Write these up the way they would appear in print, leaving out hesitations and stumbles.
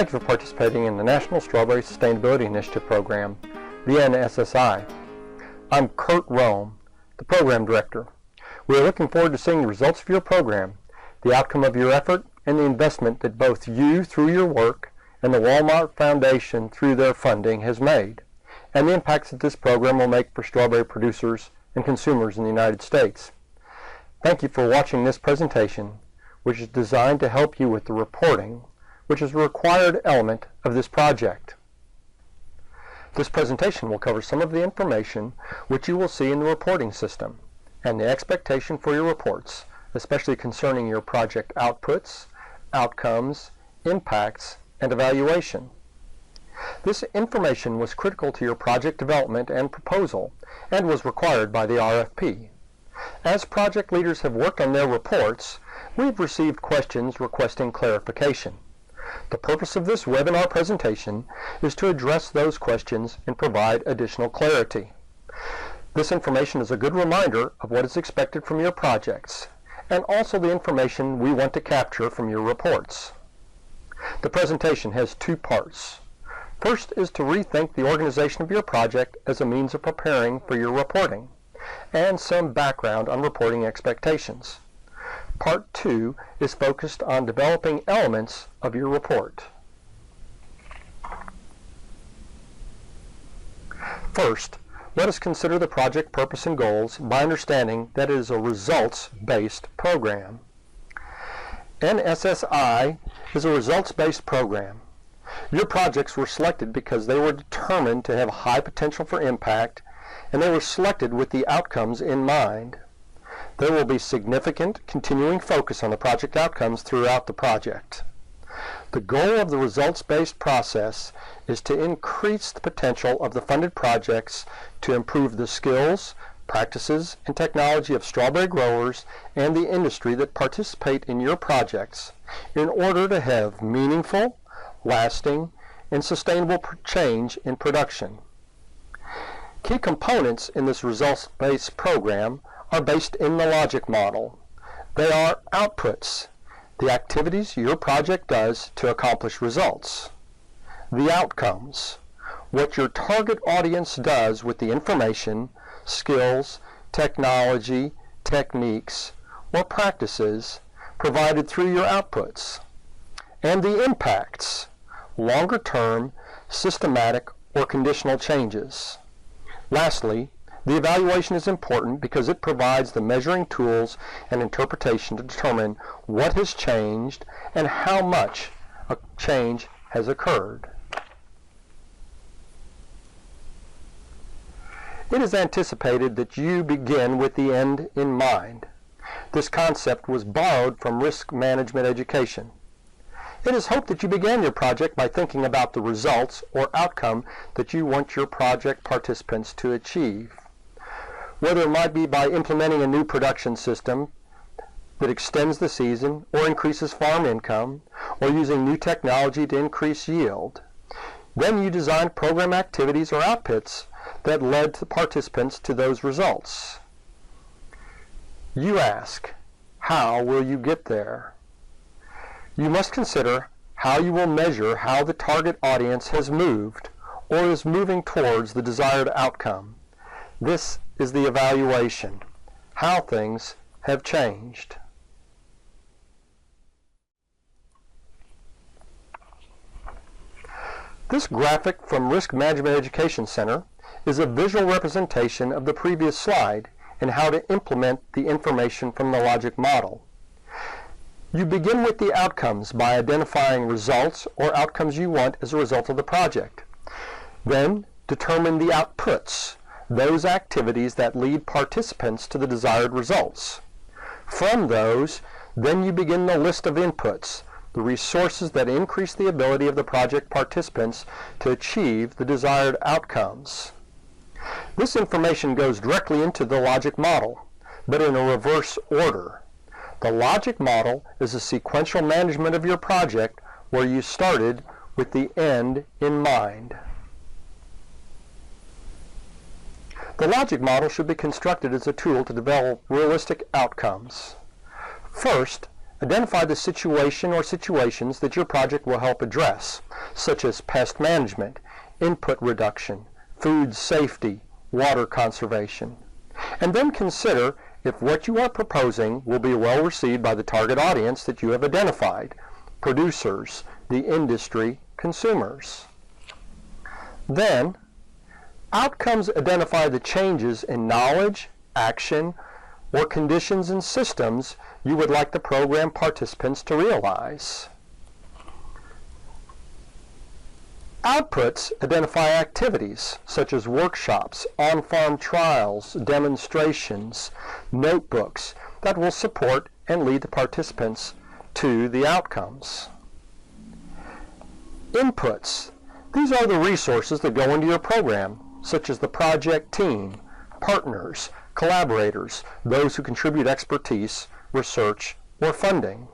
Thank you for participating in the National Strawberry Sustainability Initiative Program, the NSSI. I'm Kurt Rome, the Program Director. We are looking forward to seeing the results of your program, the outcome of your effort, and the investment that both you, through your work, and the Walmart Foundation, through their funding, has made, and the impacts that this program will make for strawberry producers and consumers in the United States. Thank you for watching this presentation, which is designed to help you with the reporting, which is a required element of this project. This presentation will cover some of the information which you will see in the reporting system, and the expectation for your reports, especially concerning your project outputs, outcomes, impacts, and evaluation. This information was critical to your project development and proposal, and was required by the RFP. As project leaders have worked on their reports, we've received questions requesting clarification. The purpose of this webinar presentation is to address those questions and provide additional clarity. This information is a good reminder of what is expected from your projects, and also the information we want to capture from your reports. The presentation has two parts. First is to rethink the organization of your project as a means of preparing for your reporting, and some background on reporting expectations. Part 2 is focused on developing elements of your report. First, let us consider the project purpose and goals by understanding that it is a results-based program. NSSI is a results-based program. Your projects were selected because they were determined to have high potential for impact, and they were selected with the outcomes in mind. There will be significant continuing focus on the project outcomes throughout the project. The goal of the results-based process is to increase the potential of the funded projects to improve the skills, practices, and technology of strawberry growers and the industry that participate in your projects in order to have meaningful, lasting, and sustainable change in production. Key components in this results-based program are based in the logic model. They are outputs, the activities your project does to accomplish results. The outcomes, what your target audience does with the information, skills, technology, techniques, or practices provided through your outputs. And the impacts, longer-term, systematic, or conditional changes. Lastly, the evaluation is important because it provides the measuring tools and interpretation to determine what has changed and how much a change has occurred. It is anticipated that you begin with the end in mind. This concept was borrowed from risk management education. It is hoped that you began your project by thinking about the results or outcome that you want your project participants to achieve. Whether it might be by implementing a new production system that extends the season or increases farm income, or using new technology to increase yield. Then you design program activities or outputs that led the participants to those results. You ask, how will you get there? You must consider how you will measure how the target audience has moved or is moving towards the desired outcome. This is the evaluation, how things have changed. This graphic from Risk Management Education Center is a visual representation of the previous slide and how to implement the information from the logic model. You begin with the outcomes by identifying results or outcomes you want as a result of the project. Then determine the outputs, those activities that lead participants to the desired results. From those, then you begin the list of inputs, the resources that increase the ability of the project participants to achieve the desired outcomes. This information goes directly into the logic model, but in a reverse order. The logic model is a sequential management of your project where you started with the end in mind. The logic model should be constructed as a tool to develop realistic outcomes. First, Identify the situation or situations that your project will help address, such as pest management, input reduction, food safety, water conservation. And then consider if what you are proposing will be well received by the target audience that you have identified, producers, the industry, consumers. Then, outcomes identify the changes in knowledge, action, or conditions and systems you would like the program participants to realize. Outputs identify activities such as workshops, on-farm trials, demonstrations, notebooks that will support and lead the participants to the outcomes. Inputs. These are the resources that go into your program, such as the project team, partners, collaborators, those who contribute expertise, research, or funding.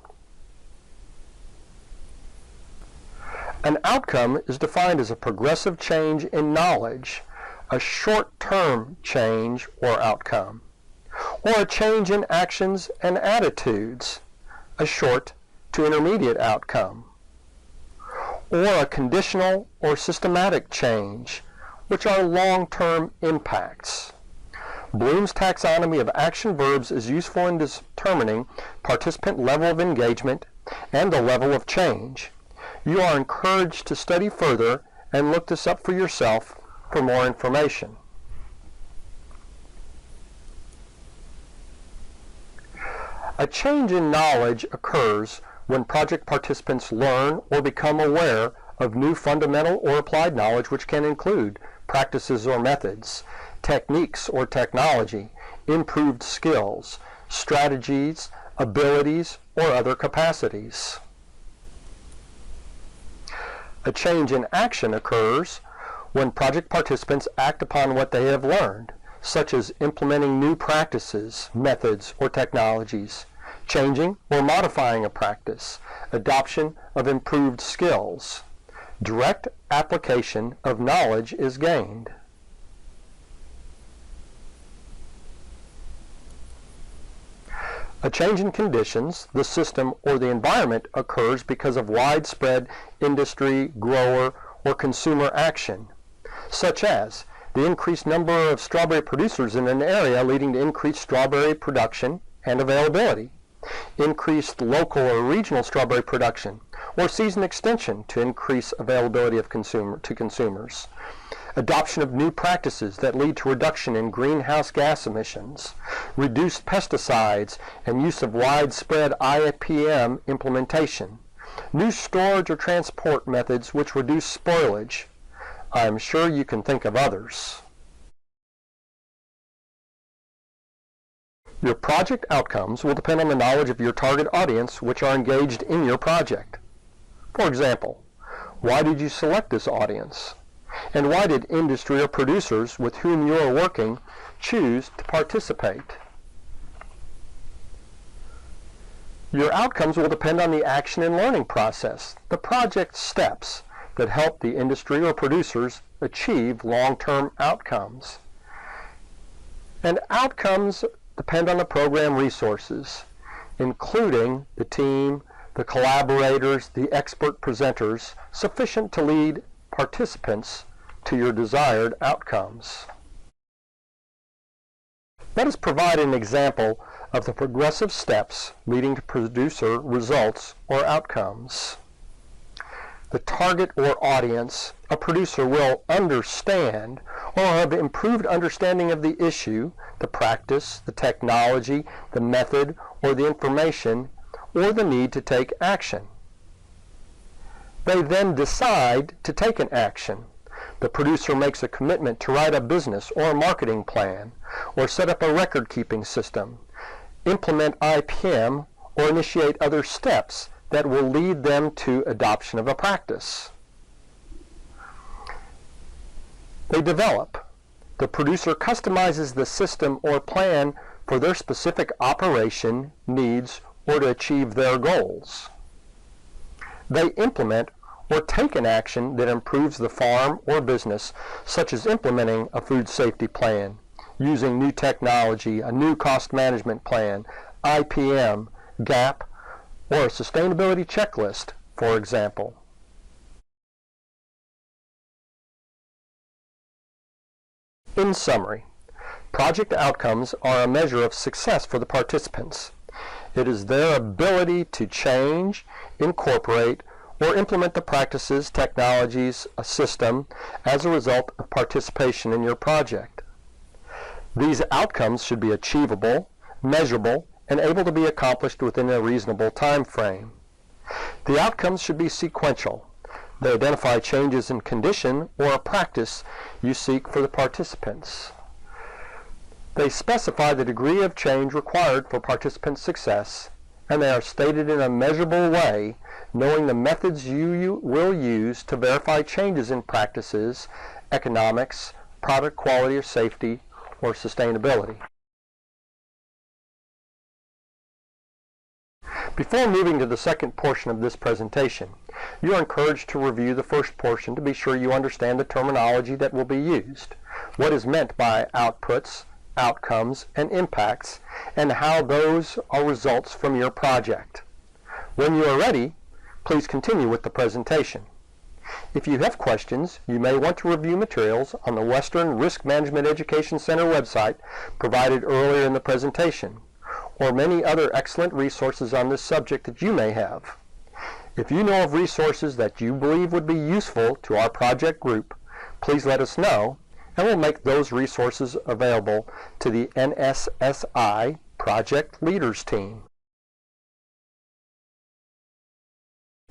An outcome is defined as a progressive change in knowledge, a short-term change or outcome, or a change in actions and attitudes, a short to intermediate outcome, or a conditional or systematic change, which are long-term impacts. Bloom's taxonomy of action verbs is useful in determining participant level of engagement and the level of change. You are encouraged to study further and look this up for yourself for more information. A change in knowledge occurs when project participants learn or become aware of new fundamental or applied knowledge, which can include practices or methods, techniques or technology, improved skills, strategies, abilities, or other capacities. A change in action occurs when project participants act upon what they have learned, such as implementing new practices, methods, or technologies, changing or modifying a practice, adoption of improved skills. Direct application of knowledge is gained. A change in conditions, the system, or the environment occurs because of widespread industry, grower, or consumer action, such as the increased number of strawberry producers in an area leading to increased strawberry production and availability, increased local or regional strawberry production, or season extension to increase availability of consumers, adoption of new practices that lead to reduction in greenhouse gas emissions, reduced pesticides and use of widespread IPM implementation, new storage or transport methods which reduce spoilage. I am sure you can think of others. Your project outcomes will depend on the knowledge of your target audience which are engaged in your project. For example, why did you select this audience? And why did industry or producers with whom you are working choose to participate? Your outcomes will depend on the action and learning process, the project steps that help the industry or producers achieve long-term outcomes. And outcomes depend on the program resources, including the team, the collaborators, the expert presenters, sufficient to lead participants to your desired outcomes. Let us provide an example of the progressive steps leading to producer results or outcomes. The target or audience, a producer, will understand or have improved understanding of the issue, the practice, the technology, the method, or the information, or the need to take action. They then decide to take an action. The producer makes a commitment to write a business or a marketing plan, or set up a record-keeping system, implement IPM, or initiate other steps that will lead them to adoption of a practice. They develop. The producer customizes the system or plan for their specific operation, needs, or to achieve their goals. They implement or take an action that improves the farm or business, such as implementing a food safety plan, using new technology, a new cost management plan, IPM, GAP, or a sustainability checklist, for example. In summary, project outcomes are a measure of success for the participants. It is their ability to change, incorporate, or implement the practices, technologies, a system as a result of participation in your project. These outcomes should be achievable, measurable, and able to be accomplished within a reasonable time frame. The outcomes should be sequential. They identify changes in condition or a practice you seek for the participants. They specify the degree of change required for participant success, and they are stated in a measurable way, knowing the methods you will use to verify changes in practices, economics, product quality or safety, or sustainability. Before moving to the second portion of this presentation, you are encouraged to review the first portion to be sure you understand the terminology that will be used, what is meant by outputs, outcomes, and impacts, and how those are results from your project. When you are ready, please continue with the presentation. If you have questions, you may want to review materials on the Western Risk Management Education Center website provided earlier in the presentation, or many other excellent resources on this subject that you may have. If you know of resources that you believe would be useful to our project group, please let us know, and we'll make those resources available to the NSSI Project Leaders Team.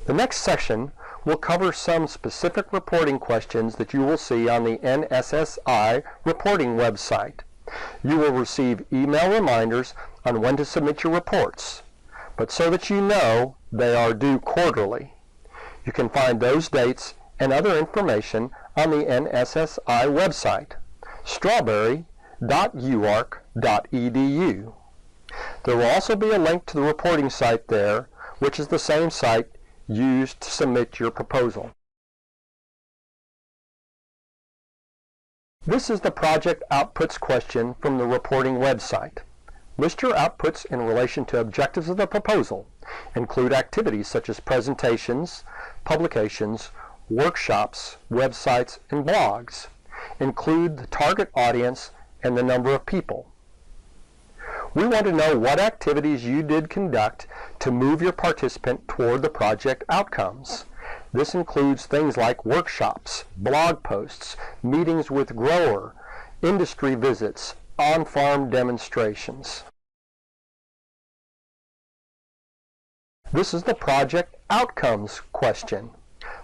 The next section will cover some specific reporting questions that you will see on the NSSI reporting website. You will receive email reminders on when to submit your reports, but so that you know, they are due quarterly. You can find those dates and other information on the NSSI website, strawberry.uark.edu. There will also be a link to the reporting site there, which is the same site used to submit your proposal. This is the project outputs question from the reporting website. List your outputs in relation to objectives of the proposal. Include activities such as presentations, publications, workshops, websites, and blogs. Include the target audience and the number of people. We want to know what activities you did conduct to move your participant toward the project outcomes. This includes things like workshops, blog posts, meetings with grower, industry visits, on-farm demonstrations. This is the project outcomes question.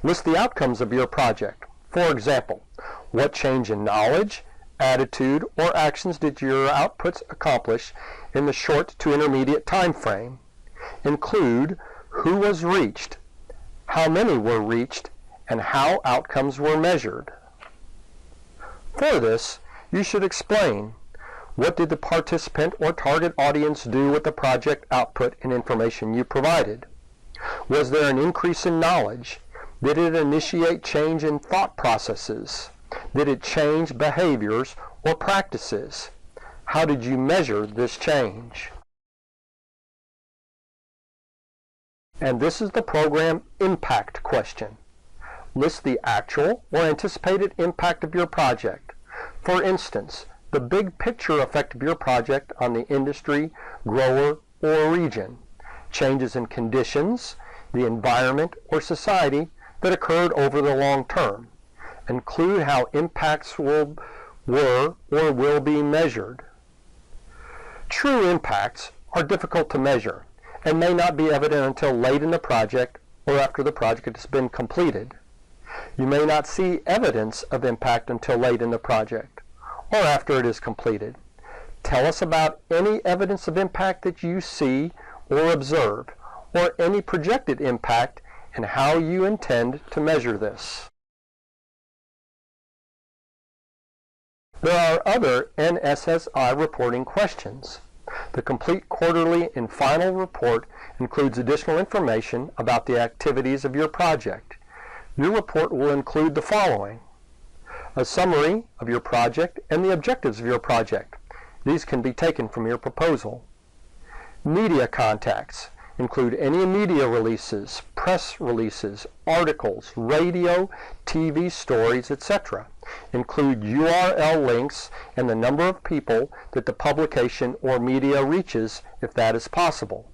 List the outcomes of your project. For example, what change in knowledge, attitude, or actions did your outputs accomplish in the short to intermediate time frame? Include who was reached, how many were reached, and how outcomes were measured. For this, you should explain what did the participant or target audience do with the project output and information you provided. Was there an increase in knowledge? Did it initiate change in thought processes? Did it change behaviors or practices? How did you measure this change? And this is the program impact question. List the actual or anticipated impact of your project. For instance, the big picture effect of your project on the industry, grower, or region. Changes in conditions, the environment, or society that occurred over the long term. Include how impacts were or will be measured. True impacts are difficult to measure and may not be evident until late in the project or after the project has been completed. You may not see evidence of impact until late in the project or after it is completed. Tell us about any evidence of impact that you see or observe, or any projected impact and how you intend to measure this. There are other NSSI reporting questions. The complete quarterly and final report includes additional information about the activities of your project. Your report will include the following: a summary of your project and the objectives of your project. These can be taken from your proposal. Media contacts, Include any media releases, press releases, articles, radio, TV stories, etc. Include URL links and the number of people that the publication or media reaches if that is possible.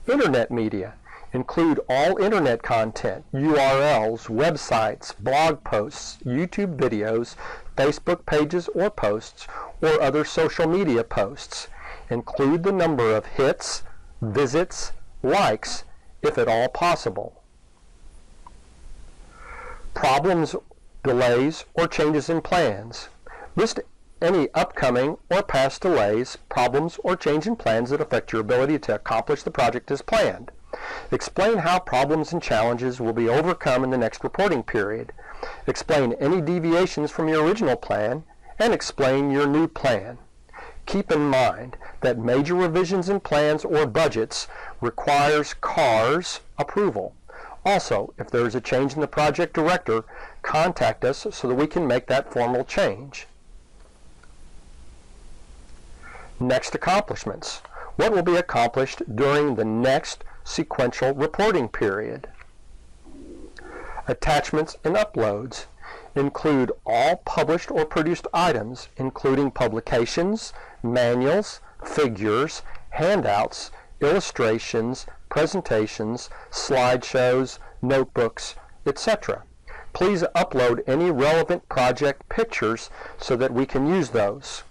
Internet media. Include all internet content, URLs, websites, blog posts, YouTube videos, Facebook pages or posts, or other social media posts. Include the number of hits, visits, likes, if at all possible. Problems, delays, or changes in plans. List any upcoming or past delays, problems, or change in plans that affect your ability to accomplish the project as planned. Explain how problems and challenges will be overcome in the next reporting period. Explain any deviations from your original plan, and explain your new plan. Keep in mind that major revisions in plans or budgets requires CAR's approval. Also, if there is a change in the project director, contact us so that we can make that formal change. Next accomplishments. What will be accomplished during the next sequential reporting period? Attachments and uploads. Include all published or produced items, including publications, manuals, figures, handouts, illustrations, presentations, slideshows, notebooks, etc. Please upload any relevant project pictures so that we can use those.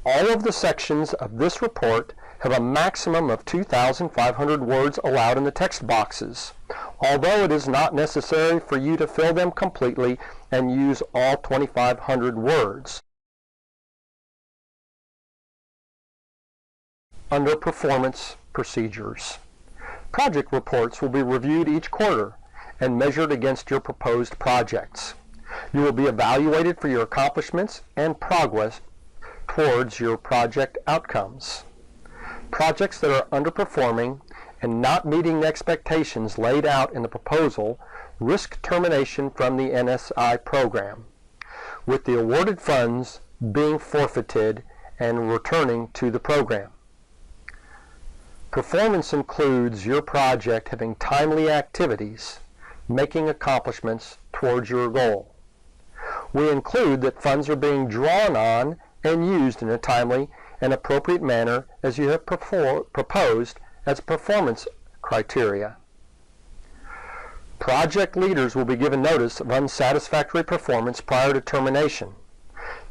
All of the sections of this report have a maximum of 2,500 words allowed in the text boxes, although it is not necessary for you to fill them completely and use all 2,500 words. Underperformance procedures. Project reports will be reviewed each quarter and measured against your proposed projects. You will be evaluated for your accomplishments and progress towards your project outcomes. Projects that are underperforming and not meeting the expectations laid out in the proposal risk termination from the NSSI program, with the awarded funds being forfeited and returning to the program. Performance includes your project having timely activities, making accomplishments towards your goal. We include that funds are being drawn on and used in a timely and appropriate manner as you have proposed as performance criteria. Project leaders will be given notice of unsatisfactory performance prior to termination.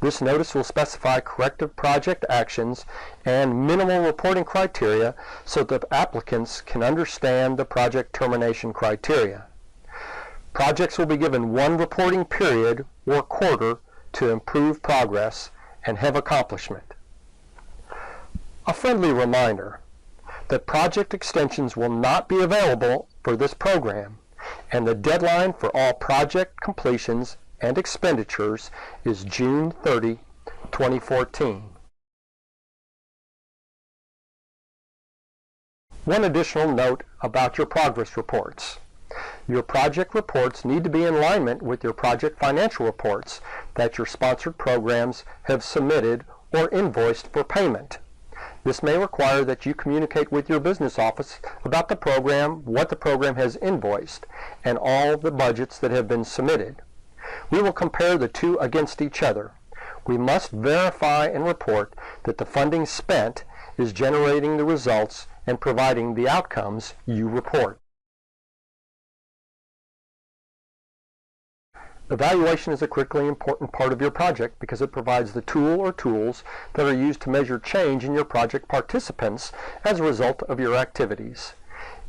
This notice will specify corrective project actions and minimal reporting criteria so that applicants can understand the project termination criteria. Projects will be given one reporting period or quarter to improve progress and have accomplishment. A friendly reminder that project extensions will not be available for this program, and the deadline for all project completions and expenditures is June 30, 2014. One additional note about your progress reports. Your project reports need to be in alignment with your project financial reports that your sponsored programs have submitted or invoiced for payment. This may require that you communicate with your business office about the program, what the program has invoiced, and all the budgets that have been submitted. We will compare the two against each other. We must verify and report that the funding spent is generating the results and providing the outcomes you report. Evaluation is a critically important part of your project because it provides the tool or tools that are used to measure change in your project participants as a result of your activities.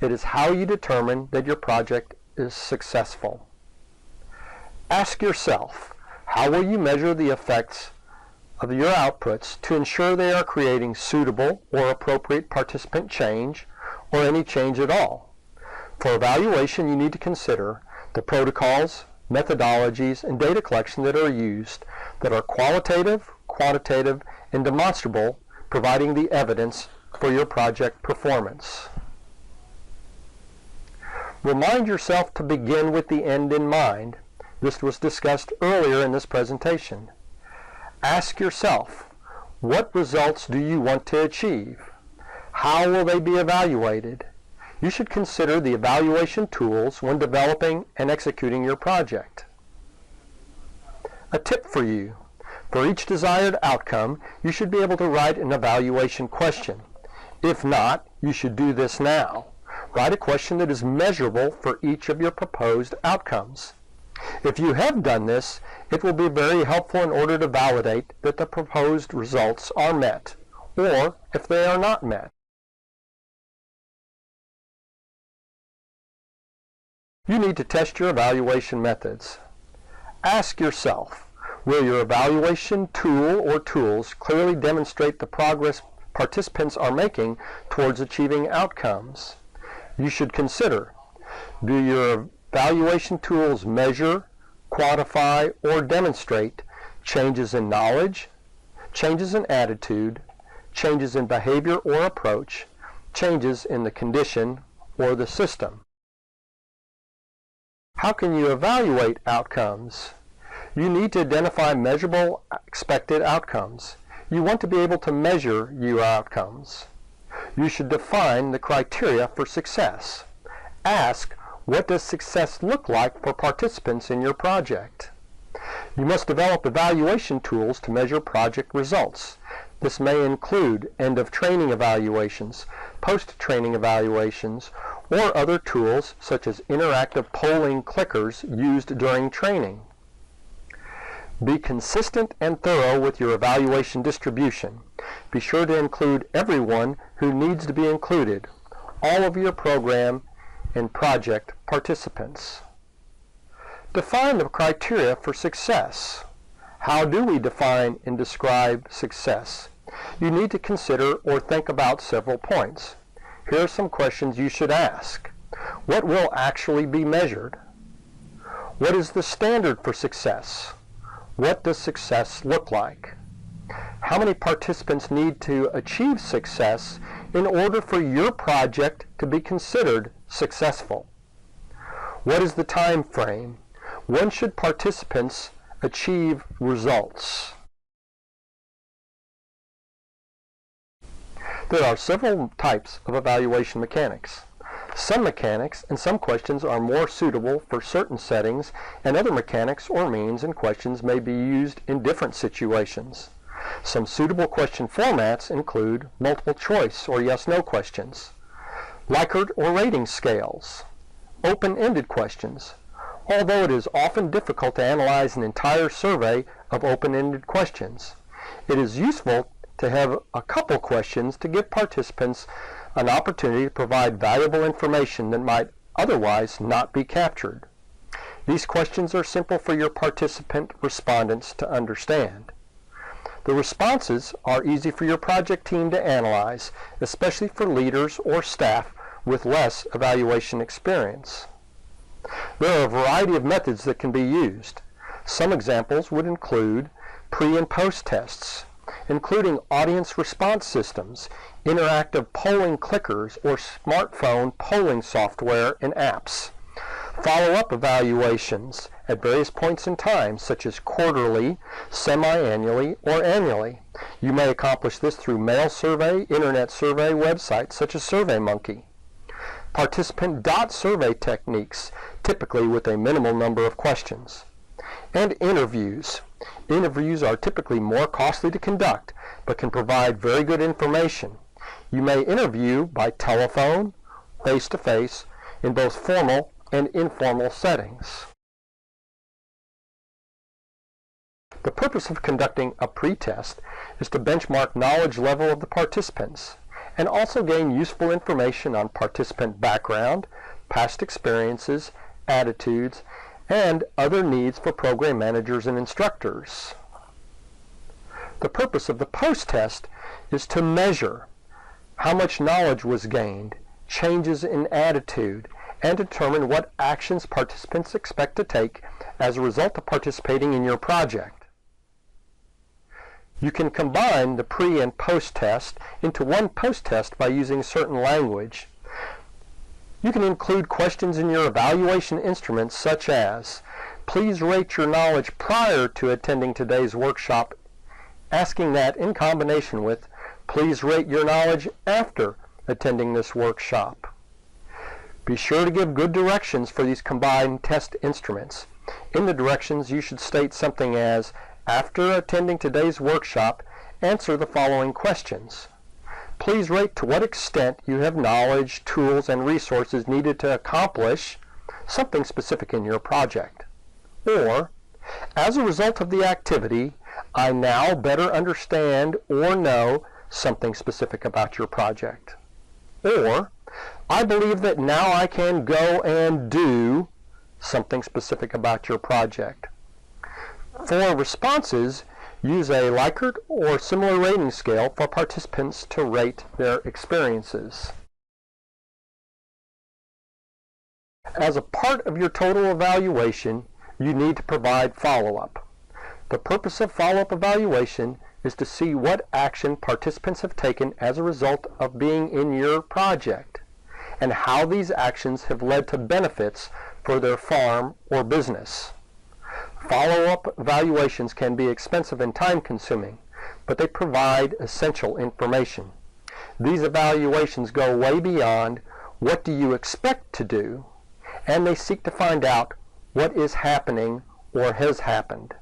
It is how you determine that your project is successful. Ask yourself, how will you measure the effects of your outputs to ensure they are creating suitable or appropriate participant change or any change at all? For evaluation, you need to consider the protocols, methodologies, and data collection that are used that are qualitative, quantitative, and demonstrable, providing the evidence for your project performance. Remind yourself to begin with the end in mind. This was discussed earlier in this presentation. Ask yourself, what results do you want to achieve? How will they be evaluated? You should consider the evaluation tools when developing and executing your project. A tip for you. For each desired outcome, you should be able to write an evaluation question. If not, you should do this now. Write a question that is measurable for each of your proposed outcomes. If you have done this, it will be very helpful in order to validate that the proposed results are met, or if they are not met. You need to test your evaluation methods. Ask yourself, will your evaluation tool or tools clearly demonstrate the progress participants are making towards achieving outcomes? You should consider, do your evaluation tools measure, quantify, or demonstrate changes in knowledge, changes in attitude, changes in behavior or approach, changes in the condition or the system? How can you evaluate outcomes? You need to identify measurable expected outcomes. You want to be able to measure your outcomes. You should define the criteria for success. Ask, what does success look like for participants in your project? You must develop evaluation tools to measure project results. This may include end-of-training evaluations, post-training evaluations, or other tools such as interactive polling clickers used during training. Be consistent and thorough with your evaluation distribution. Be sure to include everyone who needs to be included, all of your program and project participants. Define the criteria for success. How do we define and describe success? You need to consider or think about several points. Here are some questions you should ask. What will actually be measured? What is the standard for success? What does success look like? How many participants need to achieve success in order for your project to be considered successful? What is the time frame? When should participants achieve results? There are several types of evaluation mechanics. Some mechanics and some questions are more suitable for certain settings, and other mechanics or means and questions may be used in different situations. Some suitable question formats include multiple choice or yes-no questions, Likert or rating scales, open-ended questions. Although it is often difficult to analyze an entire survey of open-ended questions, it is useful to have a couple questions to give participants an opportunity to provide valuable information that might otherwise not be captured. These questions are simple for your participant respondents to understand. The responses are easy for your project team to analyze, especially for leaders or staff with less evaluation experience. There are a variety of methods that can be used. Some examples would include pre- and post-tests, including audience response systems, interactive polling clickers, or smartphone polling software and apps. Follow-up evaluations at various points in time, such as quarterly, semi-annually, or annually. You may accomplish this through mail survey, internet survey websites such as SurveyMonkey. Participant dot survey techniques, typically with a minimal number of questions. And interviews. Interviews are typically more costly to conduct, but can provide very good information. You may interview by telephone, face-to-face, in both formal and informal settings. The purpose of conducting a pre-test is to benchmark knowledge level of the participants and also gain useful information on participant background, past experiences, attitudes, and other needs for program managers and instructors. The purpose of the post-test is to measure how much knowledge was gained, changes in attitude, and determine what actions participants expect to take as a result of participating in your project. You can combine the pre- and post-test into one post-test by using certain language. You can include questions in your evaluation instruments such as, please rate your knowledge prior to attending today's workshop, asking that in combination with, please rate your knowledge after attending this workshop. Be sure to give good directions for these combined test instruments. In the directions, you should state something as, after attending today's workshop, answer the following questions. Please rate to what extent you have knowledge, tools, and resources needed to accomplish something specific in your project. Or, as a result of the activity, I now better understand or know something specific about your project. Or, I believe that now I can go and do something specific about your project. For responses, use a Likert or similar rating scale for participants to rate their experiences. As a part of your total evaluation, you need to provide follow-up. The purpose of follow-up evaluation is to see what action participants have taken as a result of being in your project, and how these actions have led to benefits for their farm or business. Follow-up evaluations can be expensive and time-consuming, but they provide essential information. These evaluations go way beyond what do you expect to do, and they seek to find out what is happening or has happened.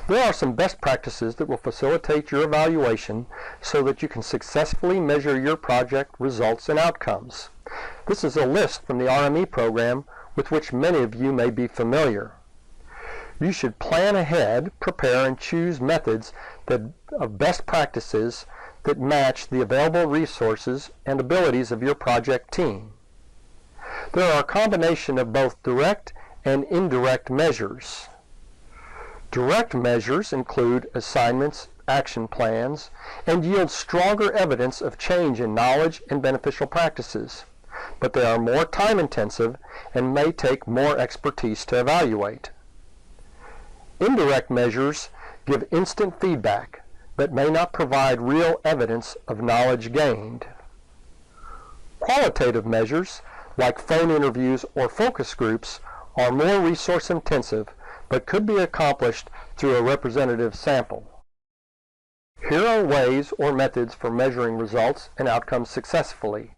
There are some best practices that will facilitate your evaluation so that you can successfully measure your project results and outcomes. This is a list from the RME program with which many of you may be familiar. You should plan ahead, prepare, and choose methods of best practices that match the available resources and abilities of your project team. There are a combination of both direct and indirect measures. Direct measures include assignments, action plans, and yield stronger evidence of change in knowledge and beneficial practices, but they are more time-intensive and may take more expertise to evaluate. Indirect measures give instant feedback, but may not provide real evidence of knowledge gained. Qualitative measures, like phone interviews or focus groups, are more resource-intensive, but could be accomplished through a representative sample. Here are ways or methods for measuring results and outcomes successfully.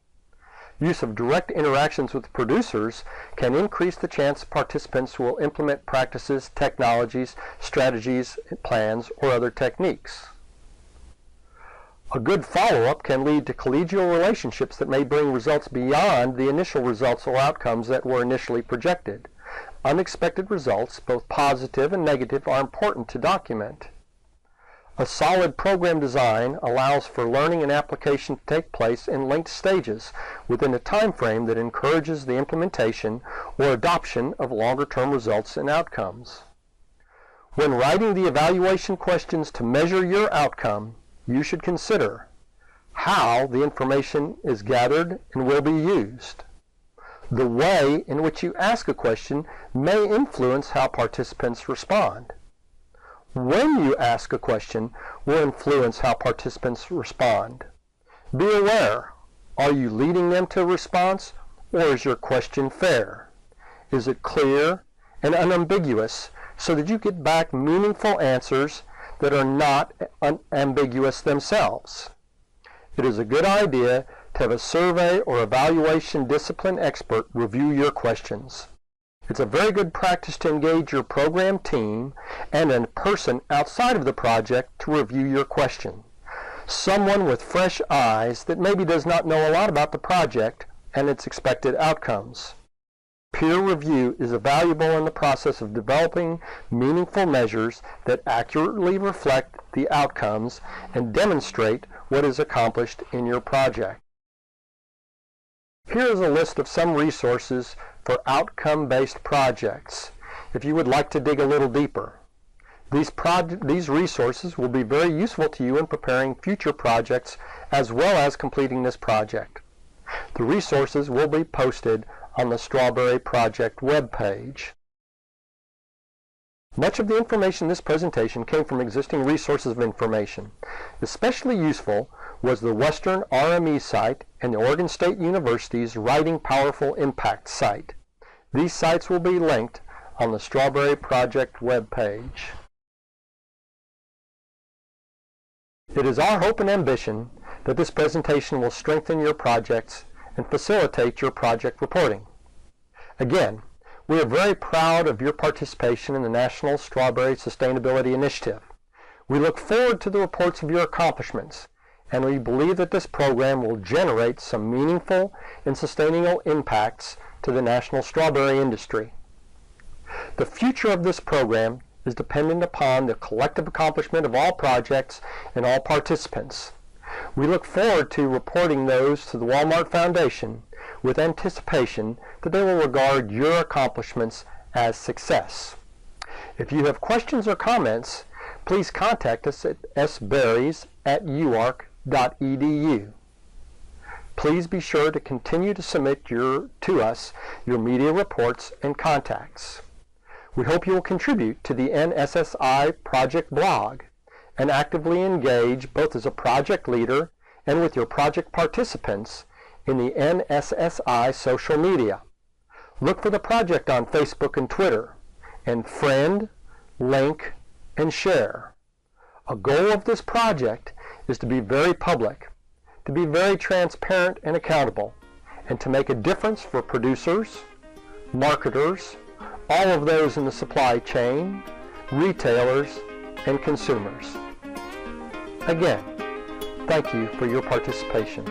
Use of direct interactions with producers can increase the chance participants will implement practices, technologies, strategies, plans, or other techniques. A good follow-up can lead to collegial relationships that may bring results beyond the initial results or outcomes that were initially projected. Unexpected results, both positive and negative, are important to document. A solid program design allows for learning and application to take place in linked stages within a time frame that encourages the implementation or adoption of longer-term results and outcomes. When writing the evaluation questions to measure your outcome, you should consider how the information is gathered and will be used. The way in which you ask a question may influence how participants respond. When you ask a question will influence how participants respond. Be aware, are you leading them to a response, or is your question fair? Is it clear and unambiguous so that you get back meaningful answers that are not ambiguous themselves? It is a good idea to have a survey or evaluation discipline expert review your questions. It's a very good practice to engage your program team and a person outside of the project to review your question. Someone with fresh eyes that maybe does not know a lot about the project and its expected outcomes. Peer review is valuable in the process of developing meaningful measures that accurately reflect the outcomes and demonstrate what is accomplished in your project. Here is a list of some resources for outcome-based projects, if you would like to dig a little deeper. These resources will be very useful to you in preparing future projects as well as completing this project. The resources will be posted on the Strawberry Project webpage. Much of the information in this presentation came from existing resources of information. Especially useful was the Western RME site and the Oregon State University's Writing Powerful Impact site. These sites will be linked on the Strawberry Project webpage. It is our hope and ambition that this presentation will strengthen your projects and facilitate your project reporting. Again, we are very proud of your participation in the National Strawberry Sustainability Initiative. We look forward to the reports of your accomplishments, and we believe that this program will generate some meaningful and sustainable impacts to the national strawberry industry. The future of this program is dependent upon the collective accomplishment of all projects and all participants. We look forward to reporting those to the Walmart Foundation with anticipation that they will regard your accomplishments as success. If you have questions or comments, please contact us at sberries@uark.edu. Please be sure to continue to submit to us your media reports and contacts. We hope you will contribute to the NSSI project blog and actively engage both as a project leader and with your project participants in the NSSI social media. Look for the project on Facebook and Twitter, and friend, link, and share. A goal of this project is to be very public, to be very transparent and accountable, and to make a difference for producers, marketers, all of those in the supply chain, retailers, and consumers. Again, thank you for your participation.